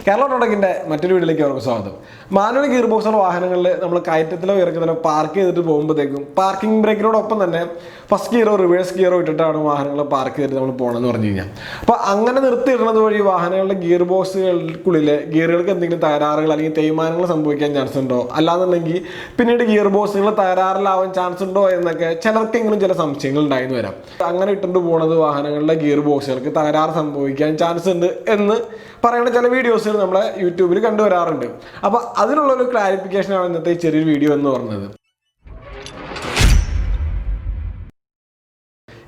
കേരള ഓട്ടോടെക്കിൻ്റെ മറ്റൊരു വീട്ടിലേക്ക് അവർക്ക് സ്വാഗതം. മാനുവൽ ഗിയർ ബോക്സുള്ള വാഹനങ്ങളിൽ നമ്മൾ കയറ്റത്തിലോ ഇറക്കത്തിലോ പാർക്ക് ചെയ്തിട്ട് പോകുമ്പോഴത്തേക്കും പാർക്കിംഗ് ബ്രേക്കിനോടൊപ്പം തന്നെ ഫസ്റ്റ് ഗിയറോ റിവേഴ്സ് ഗിയറോ ഇട്ടിട്ടാണ് വാഹനങ്ങൾ പാർക്ക് ചെയ്തിട്ട് നമ്മൾ പോകണമെന്ന് പറഞ്ഞു കഴിഞ്ഞാൽ. അപ്പോൾ അങ്ങനെ നിർത്തിയിടുന്നത് വഴി വാഹനങ്ങളുടെ ഗിയർ ബോക്സുകൾക്കുള്ളിൽ ഗിയറുകൾക്ക് എന്തെങ്കിലും തകരാറുകൾ അല്ലെങ്കിൽ തേയ്മാനങ്ങൾ സംഭവിക്കാൻ ചാൻസ് ഉണ്ടോ, അല്ലാന്നുണ്ടെങ്കിൽ പിന്നീട് ഗിയർ ബോക്സുകൾ തകരാറിലാവാൻ ചാൻസ് ഉണ്ടോ എന്നൊക്കെ ചിലർക്കെങ്കിലും ചില സംശയങ്ങൾ ഉണ്ടായിരുന്നു വരാം. അങ്ങനെ ഇട്ടുകൊണ്ട് പോകുന്നത് വാഹനങ്ങളുടെ ഗിയർ ബോക്സുകൾക്ക് തകരാറ് സംഭവിക്കാൻ ചാൻസ് ഉണ്ട് എന്ന് പറയുന്ന ചില വീഡിയോസുകൾ നമ്മളെ യൂട്യൂബിൽ കണ്ടുവരാറുണ്ട്. അപ്പോൾ അതിനുള്ളൊരു ക്ലാരിഫിക്കേഷനാണ് ഇന്നത്തെ ചെറിയൊരു വീഡിയോ എന്ന് പറഞ്ഞത്.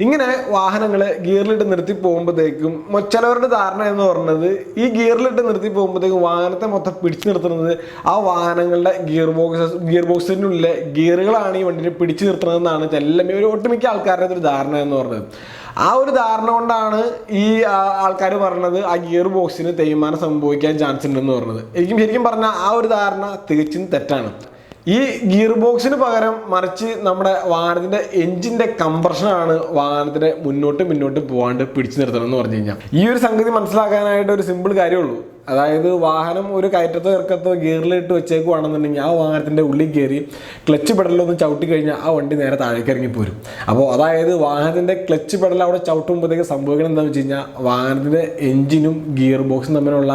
ഇങ്ങനെ വാഹനങ്ങൾ ഗിയറിലിട്ട് നിർത്തി പോകുമ്പോഴത്തേക്കും ചിലവരുടെ ധാരണ എന്ന് പറയുന്നത് ഈ ഗിയറിലിട്ട് നിർത്തി പോകുമ്പോഴത്തേക്കും വാഹനത്തെ മൊത്തം പിടിച്ചു നിർത്തുന്നത് ആ വാഹനങ്ങളുടെ ഗിയർ ബോക്സിനുള്ളിലെ ഗിയറുകളാണ് ഈ വണ്ടിനെ പിടിച്ചു നിർത്തുന്നതെന്നാണ് ഒരു ഒട്ടുമിക്ക ആൾക്കാരുടെ ഒരു ധാരണ എന്ന് പറയുന്നത്. ആ ഒരു ധാരണ കൊണ്ടാണ് ഈ ആൾക്കാർ പറഞ്ഞത് ആ ഗിയർ ബോക്സിന് തേയ്മാനം സംഭവിക്കാൻ ചാൻസ് ഉണ്ടെന്ന് പറഞ്ഞത്. ശരിക്കും പറഞ്ഞാൽ ആ ഒരു ധാരണ തികച്ചും തെറ്റാണ്. ഈ ഗിയർ ബോക്സിന് പകരം മറിച്ച് നമ്മുടെ വാഹനത്തിൻ്റെ എഞ്ചിൻ്റെ കംപ്രഷനാണ് വാഹനത്തിനെ മുന്നോട്ട് പോകാണ്ട് പിടിച്ചു നിർത്തണം എന്ന് പറഞ്ഞു കഴിഞ്ഞാൽ. ഈ ഒരു സംഗതി മനസ്സിലാക്കാനായിട്ട് ഒരു സിമ്പിൾ കാര്യമുള്ളൂ. അതായത് വാഹനം ഒരു കയറ്റത്തോ ഇറക്കത്തോ ഗിയറിലിട്ട് വെച്ചേക്കുവാണെന്നുണ്ടെങ്കിൽ ആ വാഹനത്തിൻ്റെ ഉള്ളിൽ കയറി ക്ലച്ച് പെടലൊന്ന് ചവിട്ടി കഴിഞ്ഞാൽ ആ വണ്ടി നേരെ താഴേക്ക് ഇറങ്ങിപ്പോരും. അപ്പോൾ അതായത് വാഹനത്തിൻ്റെ ക്ലച്ച് പെടൽ അവിടെ ചവിട്ടുമ്പോഴത്തേക്ക് സംഭവിക്കണം എന്താണെന്ന് വെച്ച് കഴിഞ്ഞാൽ വാഹനത്തിൻ്റെ എഞ്ചിനും ഗിയർ ബോക്സും തമ്മിലുള്ള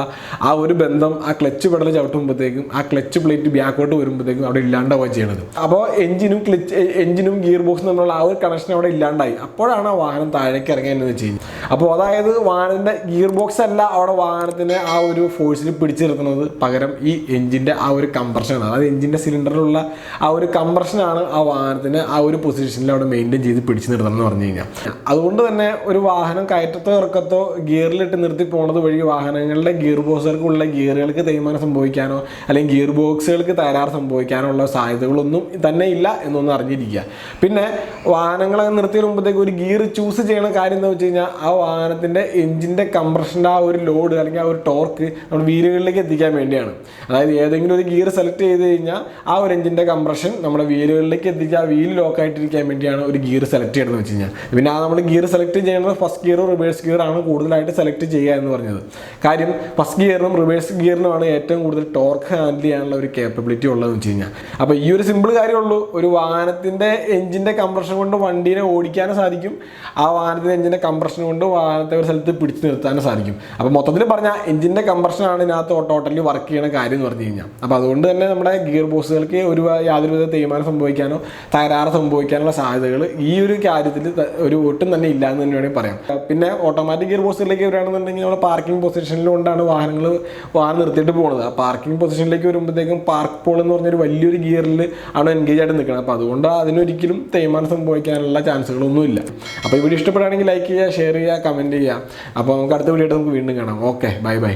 ആ ഒരു ബന്ധം ആ ക്ലച്ച് പെടൽ ചവിട്ടുമ്പോഴത്തേക്കും ആ ക്ലച്ച് പ്ലേറ്റ് ബാക്കോട്ട് വരുമ്പോഴത്തേക്കും അവിടെ ഇല്ലാണ്ടാവുക ചെയ്യണത്. അപ്പോൾ എഞ്ചിനും ഗിയർ ബോക്സും തമ്മിലുള്ള ആ ഒരു കണക്ഷൻ അവിടെ ഇല്ലാണ്ടായി. അപ്പോഴാണ് ആ വാഹനം താഴേക്ക് ഇറങ്ങിയെന്ന് വെച്ച് കഴിഞ്ഞാൽ. അപ്പോൾ അതായത് വാഹനത്തിൻ്റെ ഗിയർ ബോക്സ് അല്ല അവിടെ വാഹനത്തിൻ്റെ ആ ഒരു ഫോഴ്സിൽ പിടിച്ചു നിർത്തുന്നത്, പകരം ഈ എഞ്ചിൻ്റെ ആ ഒരു കംപ്രഷനാണ്. അതായത് എഞ്ചിൻ്റെ സിലിണ്ടറിലുള്ള ആ ഒരു കംപ്രഷനാണ് ആ വാഹനത്തിന് ആ ഒരു പൊസിഷനിൽ അവിടെ മെയിൻറ്റെയിൻ ചെയ്ത് പിടിച്ചു നിർത്തണം എന്ന് പറഞ്ഞു കഴിഞ്ഞാൽ. അതുകൊണ്ട് തന്നെ ഒരു വാഹനം കയറ്റത്തോ ഇറക്കത്തോ ഗിയറിലിട്ട് നിർത്തി പോകുന്നത് വഴി വാഹനങ്ങളുടെ ഗിയർ ബോക്സുകൾക്കുള്ള ഗിയറുകൾക്ക് തേയ്മാനം സംഭവിക്കാനോ അല്ലെങ്കിൽ ഗിയർ ബോക്സുകൾക്ക് തകരാറ് സംഭവിക്കാനോ ഉള്ള സാധ്യതകളൊന്നും തന്നെ ഇല്ല എന്നൊന്ന് അറിഞ്ഞിരിക്കുക. പിന്നെ വാഹനങ്ങളെ നിർത്തിയതിന് മുമ്പത്തേക്ക് ഒരു ഗിയർ ചൂസ് ചെയ്യുന്ന കാര്യം എന്താ വെച്ച് കഴിഞ്ഞാൽ ആ വാഹനത്തിൻ്റെ എഞ്ചിൻ്റെ കംപ്രഷൻ്റെ ആ ഒരു ലോഡ് അല്ലെങ്കിൽ ആ ഒരു ടോർക്ക് നമ്മുടെ വീലുകളിലേക്ക് എത്തിക്കാൻ വേണ്ടിയാണ്. അതായത് ഏതെങ്കിലും ഒരു ഗിയർ സെലക്ട് ചെയ്ത് കഴിഞ്ഞാൽ ആ ഒരു എഞ്ചിൻ്റെ കംപ്രഷൻ നമ്മുടെ വീലുകളിലേക്ക് എത്തിക്കുക, വീൽ ലോക്കായിട്ടിരിക്കാൻ വേണ്ടിയാണ് ഒരു ഗിയർ സെലക്ട് ചെയ്യണമെന്ന് വെച്ച് കഴിഞ്ഞാൽ. പിന്നെ ആ നമ്മൾ ഗിയർ സെലക്ട് ചെയ്യുന്നത് ഫസ്റ്റ് ഗിയറോ റിവേഴ്സ് ഗിയറാണ് കൂടുതലായിട്ട് സെലക്ട് ചെയ്യുക എന്ന് പറഞ്ഞത്. കാര്യം ഫസ്റ്റ് ഗിയറിനും റിവേഴ്സ് ഗിയറിനുമാണ് ഏറ്റവും കൂടുതൽ ടോർക്ക് ഹാൻഡിൽ ചെയ്യാനുള്ള ഒരു കേപ്പബിലിറ്റി ഉള്ളതെന്ന് വെച്ച് കഴിഞ്ഞാൽ. അപ്പോൾ ഈ ഒരു സിമ്പിൾ കാര്യമുള്ളൂ. ഒരു വാഹനത്തിൻ്റെ എഞ്ചിൻ്റെ കംപ്രഷൻ കൊണ്ട് വണ്ടീനെ ഓടിക്കാനും സാധിക്കും, ആ വാഹനത്തിൻ്റെ എഞ്ചിൻ്റെ കംപ്രഷൻ കൊണ്ട് വാഹനത്തെ ഒരു സ്ഥലത്ത് പിടിച്ചു നിർത്താനും സാധിക്കും. അപ്പോൾ മൊത്തത്തിൽ പറഞ്ഞാൽ എഞ്ചിൻ്റെ കംപ്രഷനാണ് ഇതിനകത്ത് ടോട്ടലി വർക്ക് ചെയ്യുന്ന കാര്യം എന്ന് പറഞ്ഞു കഴിഞ്ഞാൽ. അപ്പോൾ അതുകൊണ്ട് തന്നെ നമ്മുടെ ഗിയർ ബോക്സുകൾക്ക് യാതൊരു വിധ തേയ്മാനം സംഭവിക്കാനോ തകരാറ് സംഭവിക്കാനുള്ള സാധ്യതകൾ ഈ ഒരു കാര്യത്തിൽ ഒട്ടും തന്നെ ഇല്ല എന്ന് തന്നെ വേണമെങ്കിൽ പറയാം. പിന്നെ ഓട്ടോമാറ്റിക് ഗിയർ ബോക്സുകളിലേക്ക് വരികയാണെന്നുണ്ടെങ്കിൽ നമ്മൾ പാർക്കിംഗ് പൊസിഷനിലുകൊണ്ടാണ് വാഹനം നിർത്തിയിട്ട് പോകുന്നത്. ആ പാർക്കിംഗ് പൊസിഷനിലേക്ക് വരുമ്പോഴത്തേക്കും പാർക്ക് പോൾ എന്ന് പറഞ്ഞൊരു വലിയൊരു ഗിയറിൽ ആണ് എൻഗേജ് ആയിട്ട് നിൽക്കുന്നത്. അപ്പോൾ അതുകൊണ്ട് അതിനൊരിക്കലും തേയ്മാനം സംഭവിക്കാനുള്ള ചാൻസുകളൊന്നുമില്ല. അപ്പോൾ ഈ വീഡിയോ ഇഷ്ടപ്പെടുകയാണെങ്കിൽ ലൈക്ക് ചെയ്യുക, ഷെയർ ചെയ്യുക, കമൻറ്റ് ചെയ്യുക. അപ്പോൾ നമുക്ക് അടുത്ത വീഡിയോ ആയിട്ട് നമുക്ക് വീണ്ടും കാണാം. Okay, by.